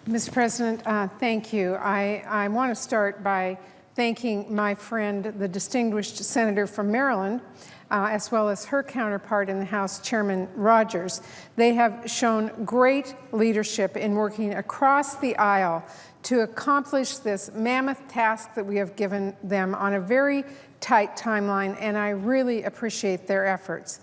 Mr. President, thank you. I want to start by thanking my friend, the distinguished senator from Maryland, as well as her counterpart in the House, Chairman Rogers. They have shown great leadership in working across the aisle to accomplish this mammoth task that we have given them on a very tight timeline, and I really appreciate their efforts.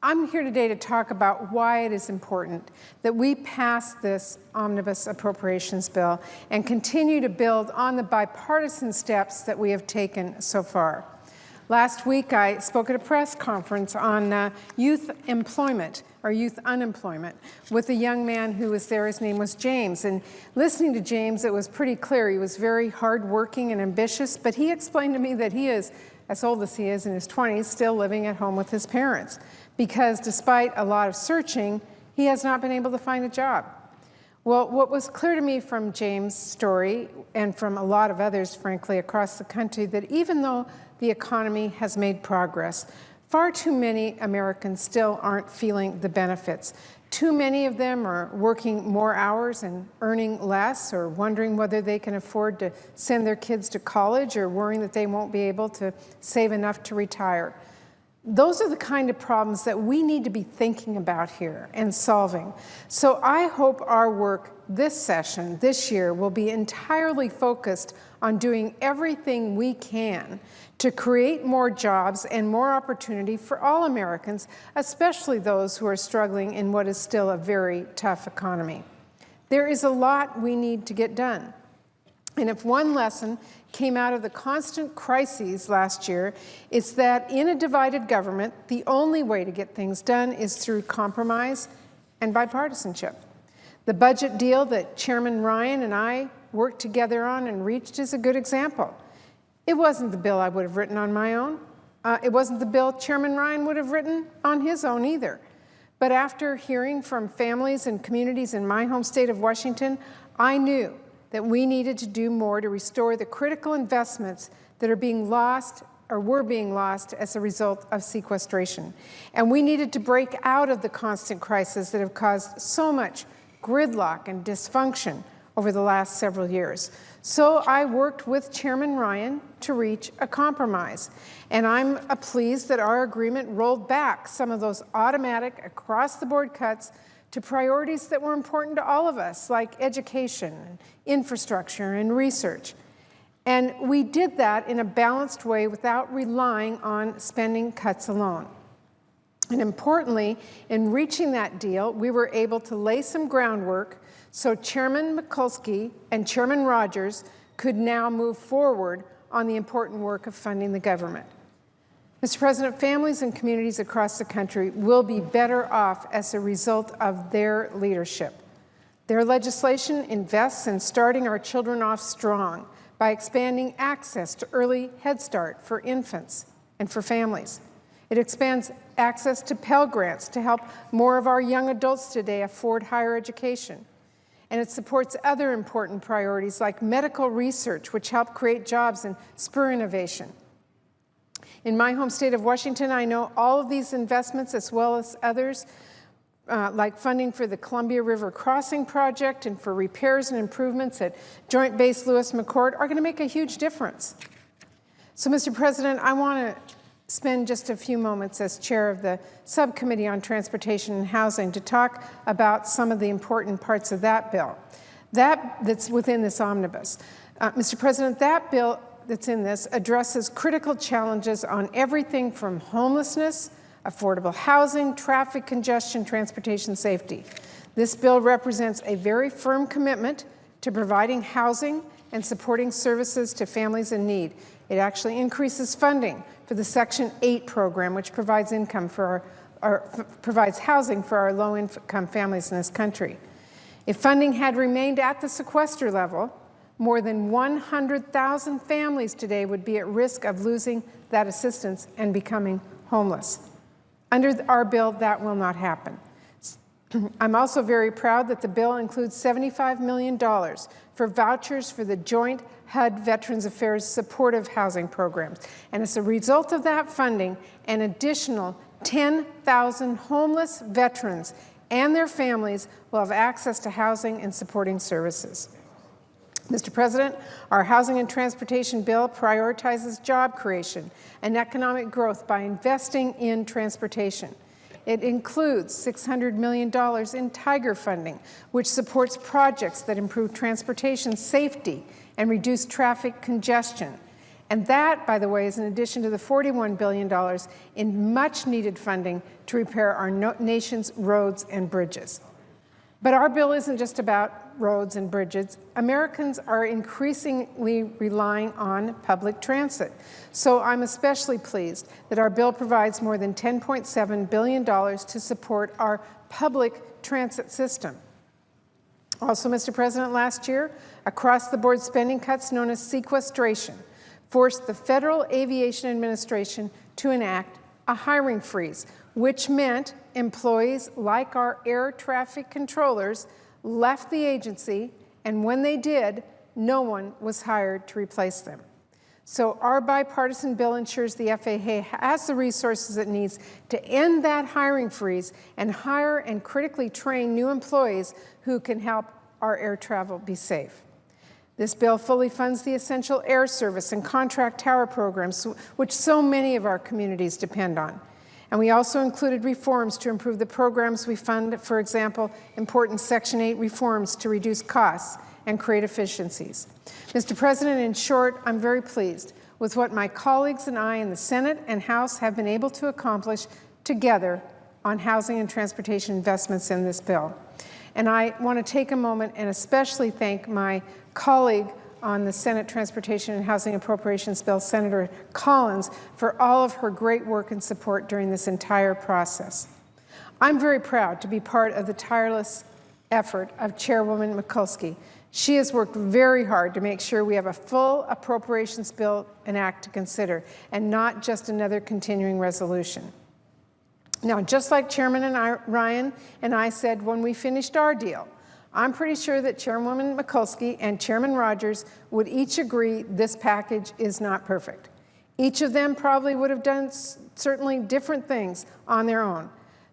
I'm here today to talk about why it is important that we pass this omnibus appropriations bill and continue to build on the bipartisan steps that we have taken so far. Last week, I spoke at a press conference on youth employment or youth unemployment with a young man who was there. His name was James. And listening to James, it was pretty clear he was very hardworking and ambitious, but he explained to me that he is, as old as he is in his 20s, still living at home with his parents, because despite a lot of searching, he has not been able to find a job. Well, what was clear to me from James' story, and from a lot of others, frankly, across the country, that even though the economy has made progress, far too many Americans still aren't feeling the benefits. Too many of them are working more hours and earning less, or wondering whether they can afford to send their kids to college, or worrying that they won't be able to save enough to retire. Those are the kind of problems that we need to be thinking about here and solving. So I hope our work this session, this year, will be entirely focused on doing everything we can to create more jobs and more opportunity for all Americans, especially those who are struggling in what is still a very tough economy. There is a lot we need to get done. And if one lesson came out of the constant crises last year, it's that in a divided government, the only way to get things done is through compromise and bipartisanship. The budget deal that Chairman Ryan and I worked together on and reached is a good example. It wasn't the bill I would have written on my own. It wasn't the bill Chairman Ryan would have written on his own either. But after hearing from families and communities in my home state of Washington, I knew that we needed to do more to restore the critical investments that are being lost or were being lost as a result of sequestration. And we needed to break out of the constant crises that have caused so much gridlock and dysfunction over the last several years. So I worked with Chairman Ryan to reach a compromise. And I'm pleased that our agreement rolled back some of those automatic across-the-board cuts to priorities that were important to all of us, like education, infrastructure, and research. And we did that in a balanced way without relying on spending cuts alone. And importantly, in reaching that deal, we were able to lay some groundwork so Chairman Mikulski and Chairman Rogers could now move forward on the important work of funding the government. Mr. President, families and communities across the country will be better off as a result of their leadership. Their legislation invests in starting our children off strong by expanding access to early Head Start for infants and for families. It expands access to Pell Grants to help more of our young adults today afford higher education. And it supports other important priorities like medical research, which help create jobs and spur innovation. In my home state of Washington, I know all of these investments, as well as others, like funding for the Columbia River Crossing Project and for repairs and improvements at Joint Base Lewis McChord, are going to make a huge difference. So, Mr. President, I want to spend just a few moments as chair of the Subcommittee on Transportation and Housing to talk about some of the important parts of that bill that's within this omnibus. Mr. President, that bill that's in this addresses critical challenges on everything from homelessness, affordable housing, traffic congestion, transportation safety. This bill represents a very firm commitment to providing housing and supporting services to families in need. It actually increases funding for the Section 8 program, which provides provides housing for our low-income families in this country. If funding had remained at the sequester level, more than 100,000 families today would be at risk of losing that assistance and becoming homeless. Under our bill, that will not happen. I'm also very proud that the bill includes $75 million for vouchers for the joint HUD Veterans Affairs supportive housing programs. And as a result of that funding, an additional 10,000 homeless veterans and their families will have access to housing and supporting services. Mr. President, our housing and transportation bill prioritizes job creation and economic growth by investing in transportation. It includes $600 million in Tiger funding, which supports projects that improve transportation safety and reduce traffic congestion. And that, by the way, is in addition to the $41 billion in much-needed funding to repair our nation's roads and bridges. But our bill isn't just about roads and bridges. Americans are increasingly relying on public transit. So I'm especially pleased that our bill provides more than $10.7 billion to support our public transit system. Also, Mr. President, last year, across-the-board spending cuts known as sequestration forced the Federal Aviation Administration to enact a hiring freeze, which meant employees like our air traffic controllers left the agency, and when they did, no one was hired to replace them. So our bipartisan bill ensures the FAA has the resources it needs to end that hiring freeze and hire and critically train new employees who can help our air travel be safe. This bill fully funds the essential air service and contract tower programs, which so many of our communities depend on. And we also included reforms to improve the programs we fund, for example, important Section 8 reforms to reduce costs and create efficiencies. Mr. President, in short, I'm very pleased with what my colleagues and I in the Senate and House have been able to accomplish together on housing and transportation investments in this bill. And I want to take a moment and especially thank my colleague on the Senate Transportation and Housing Appropriations Bill, Senator Collins, for all of her great work and support during this entire process. I'm very proud to be part of the tireless effort of Chairwoman Mikulski. She has worked very hard to make sure we have a full appropriations bill and act to consider, and not just another continuing resolution. Now, just like Chairman Ryan and I said when we finished our deal, I'm pretty sure that Chairwoman Mikulski and Chairman Rogers would each agree this package is not perfect. Each of them probably would have done certainly different things on their own.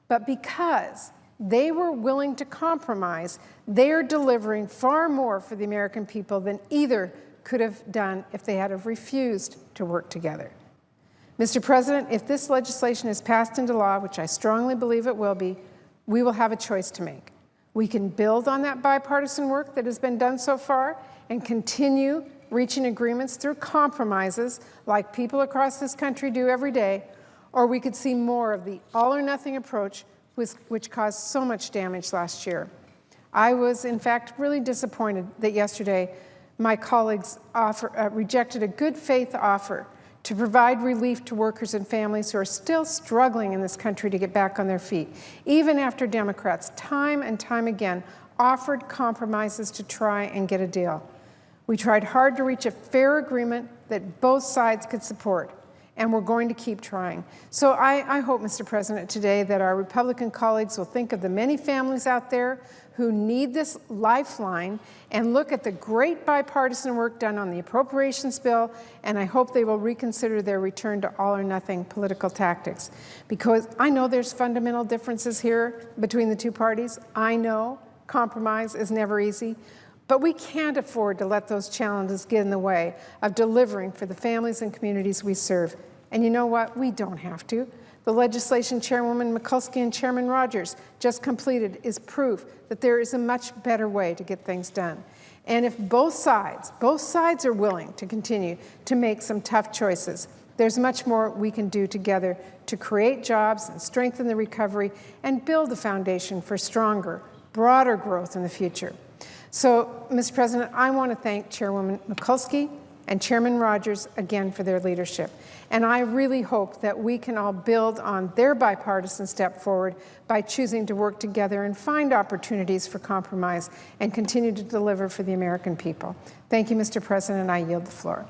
But because they were willing to compromise, they are delivering far more for the American people than either could have done if they had have refused to work together. Mr. President, if this legislation is passed into law, which I strongly believe it will be, we will have a choice to make. We can build on that bipartisan work that has been done so far and continue reaching agreements through compromises like people across this country do every day, or we could see more of the all-or-nothing approach which caused so much damage last year. I was, in fact, really disappointed that yesterday my colleagues rejected a good faith offer to provide relief to workers and families who are still struggling in this country to get back on their feet, even after Democrats time and time again offered compromises to try and get a deal. We tried hard to reach a fair agreement that both sides could support, and we're going to keep trying. So I hope, Mr. President, today that our Republican colleagues will think of the many families out there who need this lifeline and look at the great bipartisan work done on the appropriations bill, and I hope they will reconsider their return to all-or-nothing political tactics. Because I know there's fundamental differences here between the two parties. I know compromise is never easy, but we can't afford to let those challenges get in the way of delivering for the families and communities we serve. And you know what? We don't have to. The legislation Chairwoman Mikulski and Chairman Rogers just completed is proof that there is a much better way to get things done. And if both sides are willing to continue to make some tough choices, there's much more we can do together to create jobs and strengthen the recovery and build the foundation for stronger, broader growth in the future. So, Mr. President, I want to thank Chairwoman Mikulski and Chairman Rogers again for their leadership. And I really hope that we can all build on their bipartisan step forward by choosing to work together and find opportunities for compromise and continue to deliver for the American people. Thank you, Mr. President. I yield the floor.